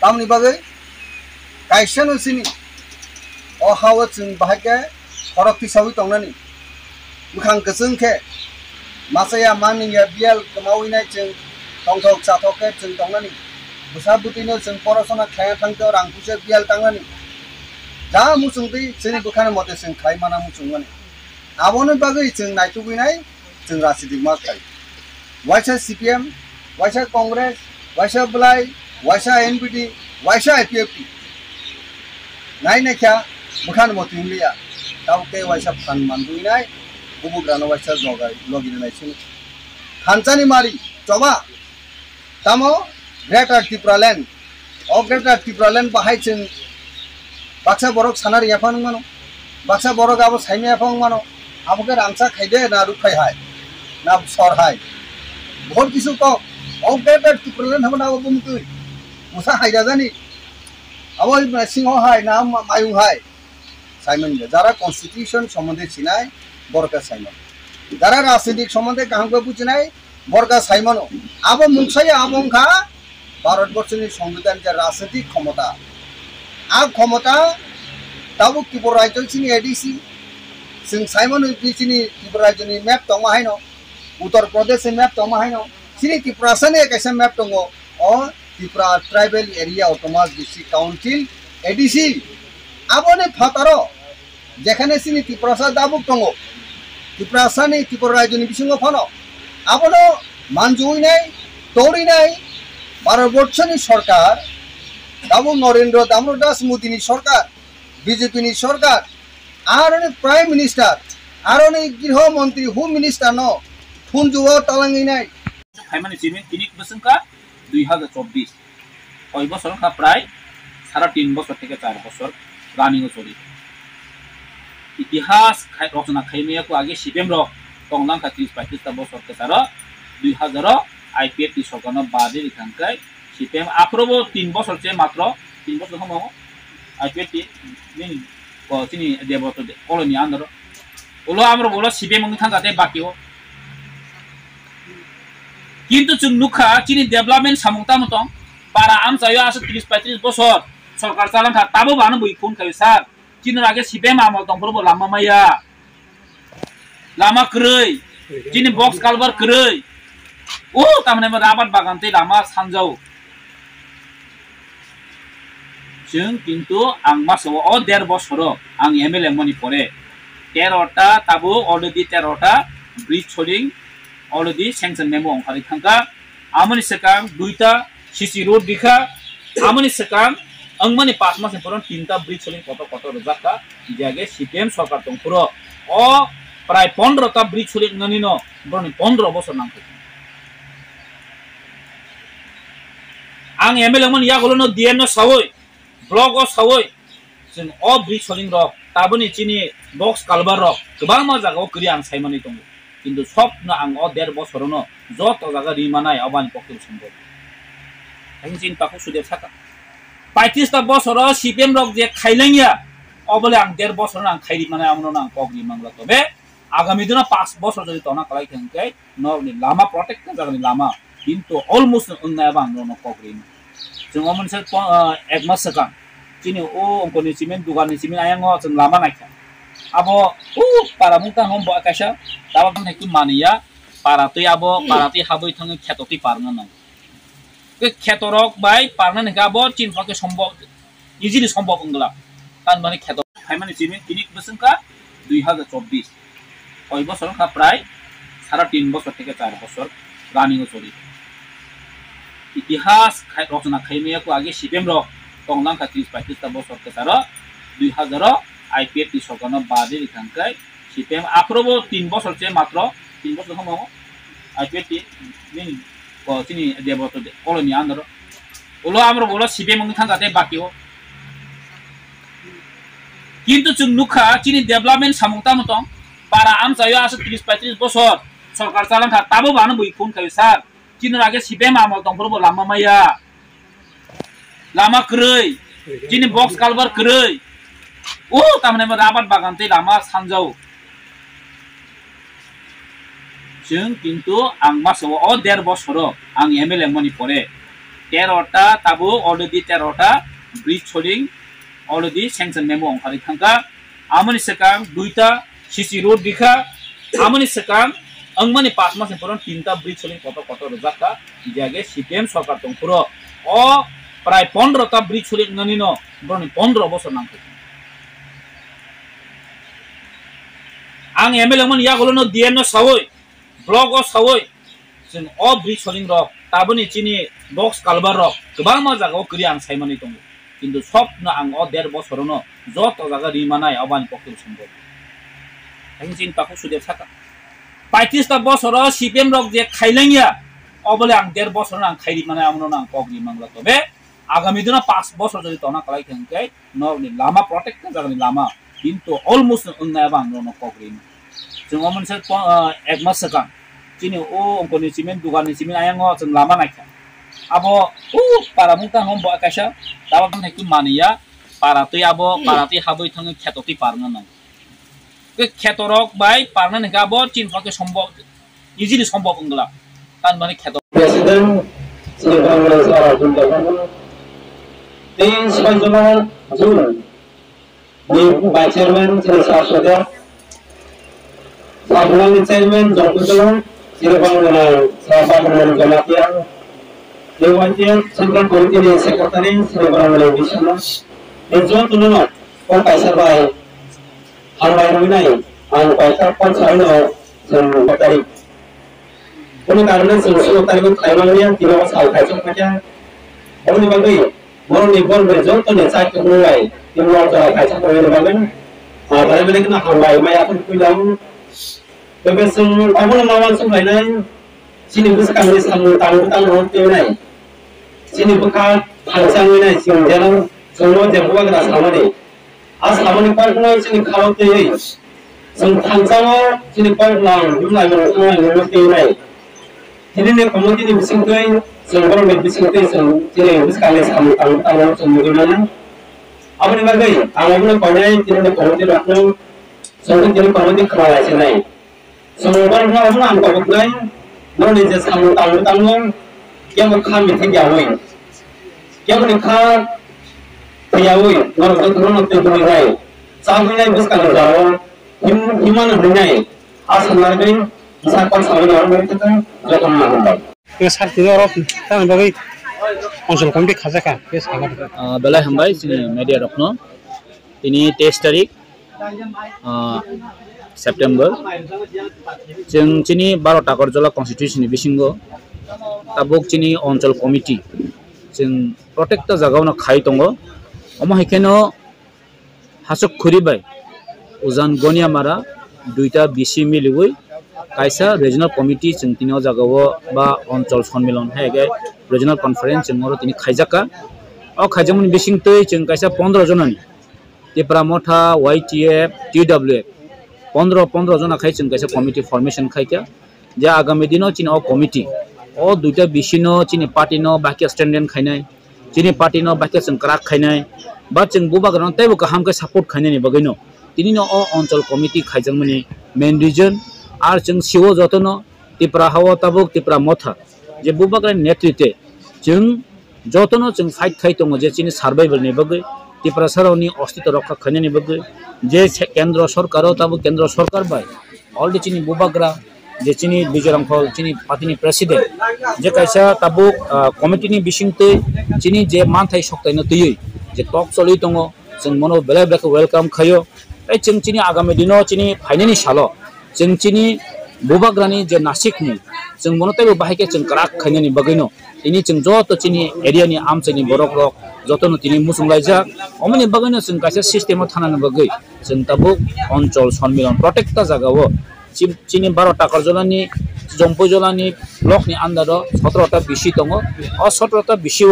tamni bagai kaisano sini o hawa chung bahake korok tisawi tongnani bukhang kesung ke masaya mani ya bial kemawinai chung tongthok sathok ke chung tongnani busabutino chung porosona khaya thangto rangpuse bial tangnani ja musungti sini bukhana mote chung khai mana musungmani aboni bagai chung naitubinai chung rasidik ma khai waisa CPM waisa Congress waisa Belai waisa NPD waisa IPFP nai na kya bukan mo tinglia tau ke waisa phan mandui nai bubu grano waisa jogai login nai sini khancani mari coba tamo Greater Tripura Land o Greater Tripura Land bahai chung baksa borok sanar yafang mano baksa borok abo saime yafang mano abo ke rangsa khaide na rukhai hai na sor hai बहुत किसी को operator टिप्रोलन हम ना वो बुमतुई मुसा हाइदा जानी अब सिंह हाय नाम मायू हाय Simon जरा कॉन्स्टिट्यूशन संबंधी चिनाय बरका साइमन जरा राजनीतिक संबंधी कहां को बुझनाय बरका साइमन अब मुंगसाय आबंखा भारतवर्षनि संविधान के राजनीतिक क्षमता आ क्षमता ताबु त्रिपुरा राज्य सिनि एडीसी सिं साइमन पिचिनि त्रिपुरा राज्यनि मैप दङ हायनो उत्तर प्रदेश मैप तो माहिनो सिनी त्रिपुरा सने कैसे मैप तो और Tripura tribal area autonomous district council ADC आबोने फातारो जेखाने सिनी त्रिपुरा सा दाबुक दङ त्रिपुरा सने त्रिपुरा राज्यनि बिसिङाव फानो आबोनो मानजुइनाय तोरिनाय भारतवर्षनि सरकार दाबु नरेंद्र दामोदर दास मोदीनि सरकार बीजेपी नि सरकार आरो प्राइम मिनिस्टार आरो गृह मंत्री होम मिनिस्टार नो Punjuwa talanginai. Kaiman isimin kinik besengka 2024. Koi bosor ka prai sara 3 bosor থেকে 4 বছর রানিং চলি ইতিহাস রচনা খাইমেয়া কো আগে সিপিএম র তংলাং কা 30-35 টা বছর কে তারা 2000 আইপিএফ টি সরকার বাদে রিখানকাই সিপিএম আক্রব 3 বছর চে মাত্র 3 বছর হমো আইপিএফ টি নিন চিনি দেবত কলোনি আন্দর ওলো আমরা বলো সিপিএম ং থাকাতে বাকিও কিন্তু जों नुखा चिनि डेभलपमेन्ट सामुंता मतों पारा आम जायो आसे 30-35 बছর सरकार चालांखा ताबो बानो बुइ फोन खायो सार चिनि लागे सिपेम आमल दंफोरबो लामा माया लामा क्रै चिनि बक्स कालबार क्रै ओ तामने आबाद बागानते लामा सानजाव जों किन्तु आं मासो अ 1.5 বছর आं एमएलए मनि परे 13टा ताबो अलरेडी 13टा ब्रिज छोडिं already sanction memo ongkari thangka amani sekang 2ta CC road dikha amani sekang angmani 5 mas poron 3ta bridge soling koto rojaka jage CPM sarkar tongpuro o pray 15ta bridge soling nganino broni 15 বছর nangko ang MLA man ya golono DM no sawoi blog o sawoi जों o bridge soling rok taboni chini box kalbar rok gobang ma jaga o kri ang saimani tongo কিন্তু সব না আং অ 1.5 বছর ন যত জায়গা রিমানাই আবানি পক্ষে সম্ভব আইন চিন্তা কো সুদে থাকা 35টা বছর সিপিএম রক যে খাইলাইয়া অবলে আং 1.5 বছর আং খাইরি মানে আমনো না পগরি মাংলা তবে আগামী দিনে 5 বছর যদি তনা কলাই থাকতে নরনি লামা প্রটেক্ট জাগানি লামা কিন্তু অলমোস্ট উন্নয় বাংলো ন পগরি जों मोनसे 1 मास सिगां चिनि ओ अंकनि सिमेन्ट दुगानि सिमेन्ट आयांग जों Lama नायखा abo para mungta hom bo akasha tawa kan heku mania para tui abo para tui haboi thang khetoti parna na ke khetorok bai parna ne gabo chin phake সম্ভব easily সম্ভব ngla tan mane kheto haimani chini kinik besengka 2024 koi bosor ka prai sara 3 বছর থেকে 4 বছর running চলি ইতিহাস রচনা খাইমেয়া কো আগে CPM র তংলাং কা 30-35 টা বছর কে তারা 2000 आईपीएफ टी सरकार बादे रिखानकाय सीपीएम आक्रोब 3 বছর চে মাত্র 3 বছর হমো आईपीएफ टी निन चिनि देबत कलोनी आंदर ओलो আমরা বলো सीपीएम ং থাকাতে বাকিও কিন্তু जों नुखा चिनि डेभलपमेन्ट सामुंता मतों पारा आम जायो आसे 30-35 বছর सरकार चालांखा ताबो बानो बुइ फोन खायो सार चिनि लागे सीपीएम आमल दंफोरबो लामा माया लामा क्रै चिनि बक्स कालबार क्रै ओ तामने आबाद बागानते लामा सानजाव जों किन्तु आं मासो अ 1.5 বছর आं एमएलए मनि परे 13টা tabo already 13টা bridge soling already sanction memo ongkhari thangka amoni sekang 2ta CC road dikha amoni sekang angmani 5 mas poron 3ta bridge soling koto rojaka jage CPM sarkar tongpuro o pray 15ta bridge soling ngani no boroni 15 bosor nangko ang MLA mon yagolo no DM no sawoi blog o sawoi जों अ bridge सोलिं रक ताबोनि चिनि बक्स कालबार रक गोबां मा जागाव करि आं सायमानि दङ किन्तु सबनो आं अ 1.5 बोसोरावनो जत जागा रिमानाय अबानि पक्के सम्भव आं चिन्ताखौ सुदेब साका 35 ता बोसोराव CPM रक जे खाइलांगिया अबले आं 1.5 बोसोरावनो आं खाइरि मानाय आमनो आं पक्रि मांला तबे आगामी दिनाव 5 बोसोर जदि तना खालाय थंकै नरनि लामा प्रोटेक्ट जागनि लामा किन्तु अलमोस्ट उन्नायाबा आं न पक्रि जों मोनसे 1 मास सका Cini ongkoni cimen dugani cimen ayang ngo jeng lama naikha abo para mungta hom bo akaisa dawa kan heku mania para tui abo para tui haboi thang khetoti parna nang ke khetorok bai parna ne abo cin pake sombok easily sombok ongla tan mane khetor president singapore sara junta tin sepanjang jun ni vice chairman sri sarsoda sablan chairman jongputolong Singapore Singapore Galatia Dewantian Central Committee Secretary Singapore Wisma Enjoy to know all Kaisar by Hanwai Ruinai and Kaisar Pansano Secretary Only Garden Secretary with Taiwan Tilawas Al Kaisar Paja Only one day one neighbor result on the side of Ruinai in Lord Kaisar Pajan Parabelic Hanwai Maya Pulang Bebesun, kamu lawan sungai lain. Sini bukan di tang hotel lain. Sini bukan hancang lain. Sini jalan semua jemput kita sama ni. Sama ni park lain sini kalau tu ni. Sini hancang sini park lain. Jumlah orang hotel lain. Sini ni kamu ni bising tu, sini orang ni bising tu. Sini bukan di tang semua jalan. Apa ni bagai? Awak ni kau ni sini ni kamu ni rakam. Sini ni kamu ni kerana sini. Semua orang orang kau bukan, orang ni just tanggung, yang bukan mitin jauhi, yang bukan jauhi, orang tu berai, sampai ni bukan jauh, gimana berai, asal lagi, misalkan sampai orang itu kan, jangan mahu. Kesal tidak orang, tapi bagi konsul komite khasa kan, kesal. Bela hambai sini media rokno, ini 23 tarik. September जों चिनी 12 टाकरजला constitution बिसिंगो Tabuk चिनी अंचल committee जों प्रत्येकटा जागावनो खाइ दङ अमा हेकेनो हासक खुरिबाय उजान गनियामारा दुइटा बिसि मिलिवै कायसा रिजनल कमिटी जों तिनो जागाव बा अंचल सम्मेलन हेगे रिजनल कन्फरेन्स जों मरो तिनि खाइजाका अ खाइजामनि बिसिंतै जों कायसा 15 जननि तिप्रा मथा YTF TWF 15 जना खाइ जों कायसा कमिटी फर्मेशन खाइका जे आगामी दिनाव चिन अ कमिटी अ दुइटा बिसिनो चिनि पार्टीनो बाकी स्टैंडन खाइनाय चिनि पार्टीनो बाकी जों क्राक खाइनाय बा जों बुबागरान तैबो गाहामके सपोर्ट खाइनायनि बगैनो तिनिनो अ अंचल कमिटी खाइजामनि मेन रिजन आर जों सिवो जतनो तिप्रा हावा ताबुक तिप्रा मथा जे बुबागरान नेतृत्वे जों जतनो जों फाइट खाइ दङ जे चिनि सर्वाइवलनि बगै तिप्रा सरावनि अस्तित्व रक्षा खाइनायनि बगै जे केंद्र सरकार ताबो केंद्र सरकार बाय अलरेडी चिनी बुबाग्रा जे चिनी बिजरांफल चिनी पार्टीनि प्रेसिडेंट जे कायसा ताबो कमिटीनि बिसिंतै चिनी जे मानथाय सक्तायनो तयै जे टक चलि दङ जों मनो बेले बेले वेलकाम खायो ए जों चिनी आगामी दिनाव चिनी फाइनालनि साल जों चिनी बुबाग्रानि जे नासिकनि जों मनो तैबो बाहायके जों क्राक खाइनायनि बगैनो तिनी जों जत चिनी एरियानि आमचैनि बरक रक जतनो तिनी मुसुंलायजा अमनि बगैनो जों कायसा सिस्टेमाव थानानो बगै जों ताबुक अंचल सम्मेलन प्रत्येकटा जागाव चिनी 12 टाकरजलानि जम्पुजलानि ब्लकनि आन्दार 17टा बिसि दङ अ 17टा बिसिव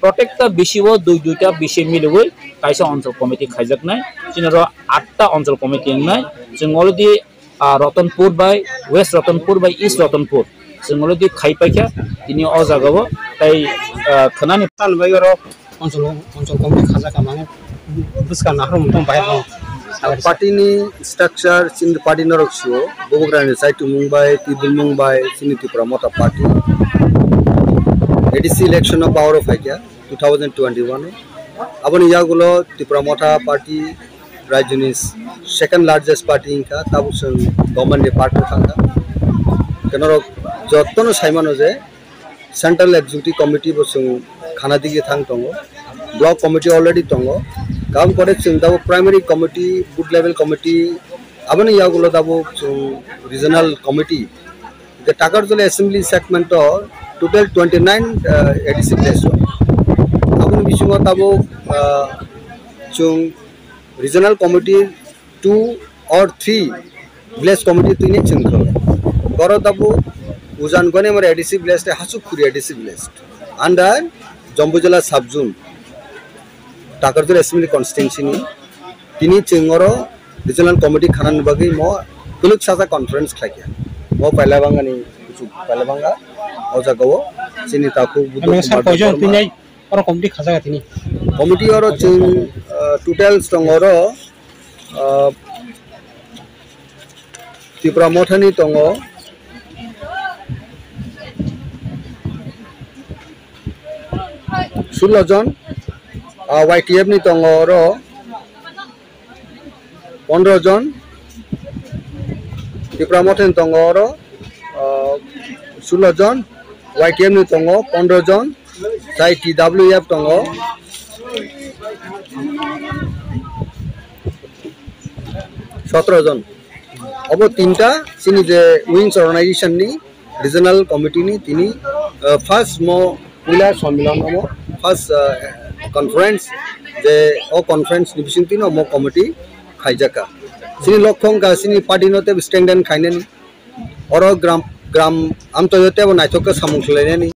प्रत्येकटा बिसिव दुइटा बिसि मिलिवै कायसा अंचल कमिटी खाइजाकनाय चिनर 8टा अंचल कमिटी एंनाय जों already Ratanpur by west Ratanpur by east Ratanpur जों अलरेडी खाइपायखा तिनि अ जागाव ताइ खोनानि तालबायगर अंचल कमिटी खाजाका माने बुसका नाहर मुंथं बाय party ni structure sin party norok sio bogograni saitu mumbai tibul mumbai sini tipra mota party ADC election of power of Hakia 2021 aboni yagulo Tripura Motha party Rajunis second largest party inka tabusung government party thanga kenoro jottono saimano je central executive committee bosung khana digi thang tongo block committee already tongo kam kore chung dabo primary committee boot level committee aboni yagulo dabo regional committee the Takarjula assembly segment total 29 ADC place aboni bisungo tabo chung regional committee 2 or 3 village committee tini chungro goro tabo ujan gone mar ADC village hasukuri ADC village under Jambujala subzone Takarjula assembly constituency ni tini chungoro regional committee khanan bagi mo kuluk saja conference khakia mo palabanga ni kuchu palabanga oja gawo sini taku budo और committee खाजा गतिनी committee और total tongoro Tripura Motha ni tongo 16 John YTF ni tongoro 15 John Tripura Motha ni tongoro 16 John YTF ni tongo 15 John Sai TWF tongo 17 John obo tinta sini je wings organization ni regional committee ni tini first mo pula sammilan mo first conference je o conference ni bisin tino mo committee khaijaka sini lokhong ka sini party note stand and khainani oro gram amtoyote bo naithok samung khlainani